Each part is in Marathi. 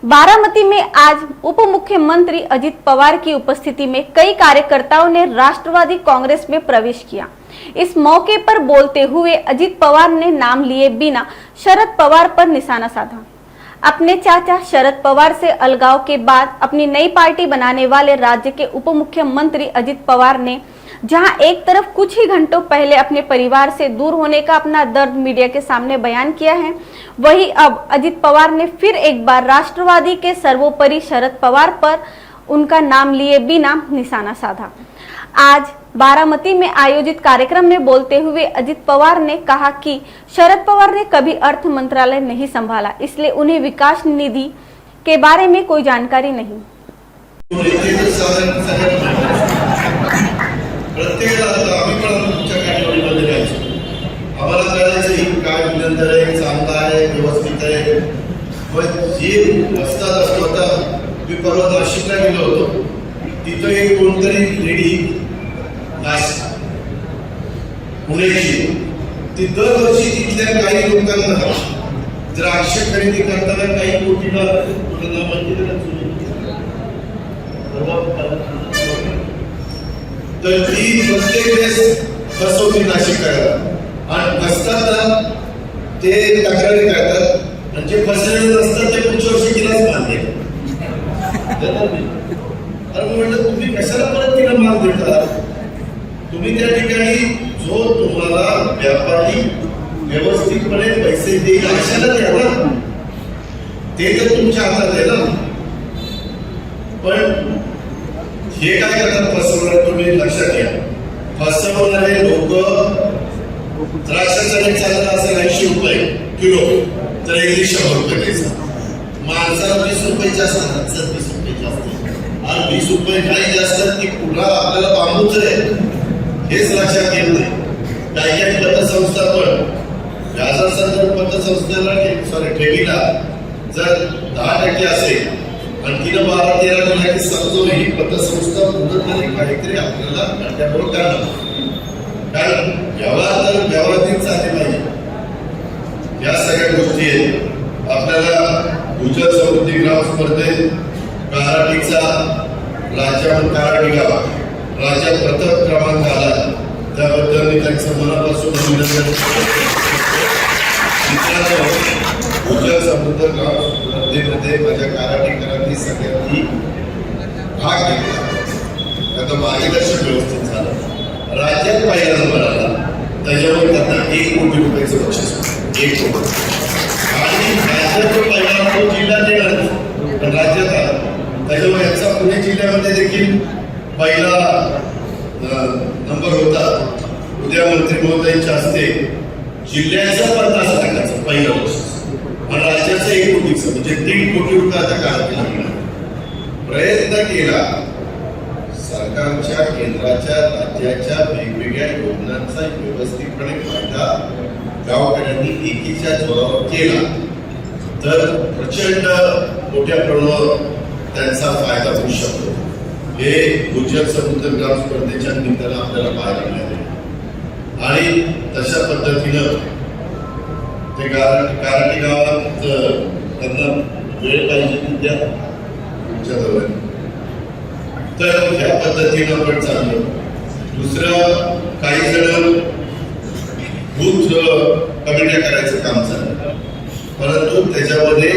बारामती में आज उप मुख्यमंत्री अजित पवार की उपस्थिति में कई कार्यकर्ताओं ने राष्ट्रवादी कांग्रेस में प्रवेश किया। इस मौके पर बोलते हुए अजित पवार ने नाम लिए बिना शरद पवार पर निशाना साधा। अपने चाचा शरद पवार से अलगाव के बाद अपनी नई पार्टी बनाने वाले राज्य के उप मुख्यमंत्री अजित पवार ने जहां एक तरफ कुछ ही घंटों पहले अपने परिवार से दूर होने का अपना दर्द मीडिया के सामने बयान किया है, वहीं अब अजित पवार ने फिर एक बार राष्ट्रवादी के सर्वोपरि शरद पवार पर उनका नाम लिए बिना निशाना साधा। आज बारामती में आयोजित कार्यक्रम में बोलते हुए अजित पवार ने कहा कि शरद पवार ने कभी अर्थ मंत्रालय नहीं संभाला, इसलिए उन्हें विकास निधि के बारे में कोई जानकारी नहीं। प्रत्येकाला आम्ही पण तुमच्या कॅटेगरीमध्ये राहायचो। आम्हाला कळायचं ही काय विनंती आहे, चांगला आहे, व्यवस्थित आहे। पण जे रस्ता होता, मी परवा नाशिकला गेलो होतो, तिथं एक कोणतरी लेडी पुण्याची, ती दरवर्षी तिथल्या काही लोकांना द्राक्ष खरेदी करताना काही कोटीला तर ती प्रत्येक वेळेस फसवती नाशिककरांना, आणि नसताना ते तक्रारी करतात, म्हणजे फसलेले नसतात ते पुढच्या वर्षी तिलाच मान देतात। अरे म्हटलं तुम्ही कशाला परत तिला मान देता? तुम्ही त्या ठिकाणी जो तुम्हाला व्यापारी व्यवस्थितपणे पैसे देईल अशाला द्या ना, ते तर तुमच्या हातात आहे ना। पण हे काय करतात फसवणार, तुम्ही लक्षात घ्या, फसवणारे लोक द्राक्षाचा रेट चालला असेल 80 रुपये किलो, तर 100 रुपये द्यायचा। माणसाला 20 रुपये जास्त, 20 रुपये जास्त, आणि 20 रुपये काही जास्त की पुन्हा आपल्याला बांबूच आहे हेच लक्षात घेत नाही। काही काही पतसंस्था पण व्याजासंदर्भ पतसंस्थेला सॉरी ठेवीला जर 10% असेल आणि तिला 12-13 दिला की समजो ही पतसंस्था पूर्णपणे काहीतरी आपल्याला त्याबरोबर करणार, कारण व्यवहार तर व्यवहारातच चालले पाहिजे। या सगळ्या गोष्टी आहेत। आपल्याला भूजल समृद्धी ग्राम स्पर्धेत काराटीचा राज्यावर काराटी गाव राज्यात प्रथम क्रमांक आला, त्याबद्दल मी त्यांचं मनापासून अभिनंदन करतो। भूजल समृद्धी ग्राम स्पर्धेमध्ये माझ्या काराटीकरांनी सगळ्यांनी भाग घेतला, त्याचं मार्गदर्शन व्यवस्थित झालं, राज्यात पहिला नंबर आला, त्याच्यावर त्यांना 1 कोटी रुपयाचं बक्षीस, 1 कोटी, आणि राज्यात पहिला तो जिल्हा देणार पण राज्यात आला, त्याच्यामुळे याचा पुणे जिल्ह्यामध्ये देखील पहिला नंबर होता। उद्या मंत्री महोदयांच्या हस्ते जिल्ह्याचं 50 लाखाचं पहिलं बक्षीस आणि राज्याचं 1 कोटीचं, म्हणजे 3 कोटी रुपयाचा काळात प्रयत्न केला। सरकारच्या केंद्राच्या राज्याच्या वेगवेगळ्या योजनांचा व्यवस्थितपणे फायदा गावकऱ्यांनी एकीच्या जोरावर केला तर प्रचंड मोठ्या प्रमाणावर त्यांचा फायदा होऊ शकतो। हे भूजल समृद्धी ग्राम स्पर्धेच्या निमित्तानं आपल्याला पाहायला मिळाले, आणि तशा पद्धतीनं ते काराटी गावात त्यांना वेळ पाहिजे त्या तुमच्याजवळ, तर ह्या पद्धतीनं आपण चाललो। दुसरं, काही जण बूथ कमिट्या करायचं काम चाललं, परंतु त्याच्यामध्ये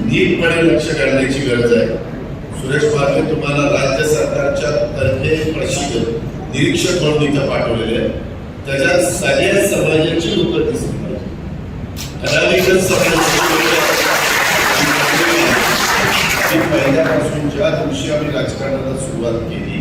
नीटपणे लक्ष घालण्याची गरज आहे। सुरेश पारखे तुम्हाला राज्य सरकारच्या तर्फे प्रशिक्षण निरीक्षक म्हणून इथं पाठवलेले आहे, त्याच्यात सगळ्या समाजाची लोक दिसली पाहिजे। पहिल्यापासून ज्या दिवशी आम्ही राजकारणाला सुरुवात केली